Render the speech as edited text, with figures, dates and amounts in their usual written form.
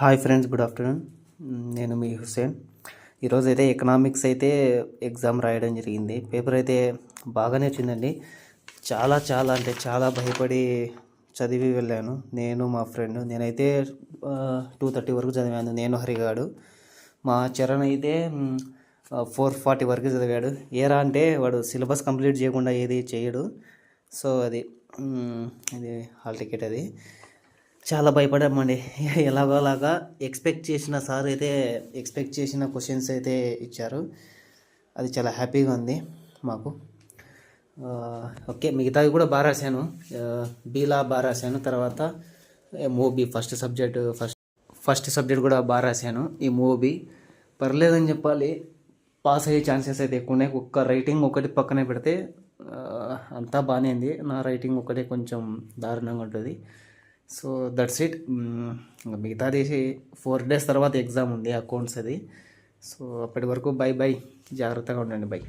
Hi friends, good afternoon. నేను మీ హుస్సేన్. ఈరోజు అయితే ఎకనామిక్స్ అయితే ఎగ్జామ్ రాయడం జరిగింది. పేపర్ అయితే బాగానే వచ్చిందండి. చాలా చాలా అంటే చాలా భయపడి చదివి వెళ్ళాను నేను, మా ఫ్రెండ్. నేనైతే 2:30 వరకు చదివాను, నేను హరిగాడు. మా చరణ్ అయితే 4:40 వరకు చదివాడు. ఏరా అంటే వాడు సిలబస్ కంప్లీట్ చేయకుండా ఏది చేయడు. సో అది ఇది హాల్ టికెట్. అది చాలా భయపడ్డామండి. ఎలాగోలాగా ఎక్స్పెక్ట్ చేసిన సార్ అయితే ఎక్స్పెక్ట్ చేసిన క్వశ్చన్స్ అయితే ఇచ్చారు. అది చాలా హ్యాపీగా ఉంది మాకు. ఓకే, మిగతావి కూడా బాగా రాశాను. బీలా బాగా రాశాను. తర్వాత మోబీ ఫస్ట్ సబ్జెక్ట్ కూడా బాగా రాశాను. ఈ మోబీ పర్లేదని చెప్పాలి. పాస్ అయ్యే ఛాన్సెస్ అయితే ఎక్కువ ఉన్నాయి. ఒక్క రైటింగ్ ఒకటి పక్కనే పెడితే అంతా బాగానే ఉంది. నా రైటింగ్ ఒకటే కొంచెం దారుణంగా ఉంటుంది. So that's it. మిగతాది 4 days తర్వాత ఎగ్జామ్ ఉంది, అకౌంట్స్ అది. సో అప్పటి వరకు బై, జాగ్రత్తగా ఉండండి, బై.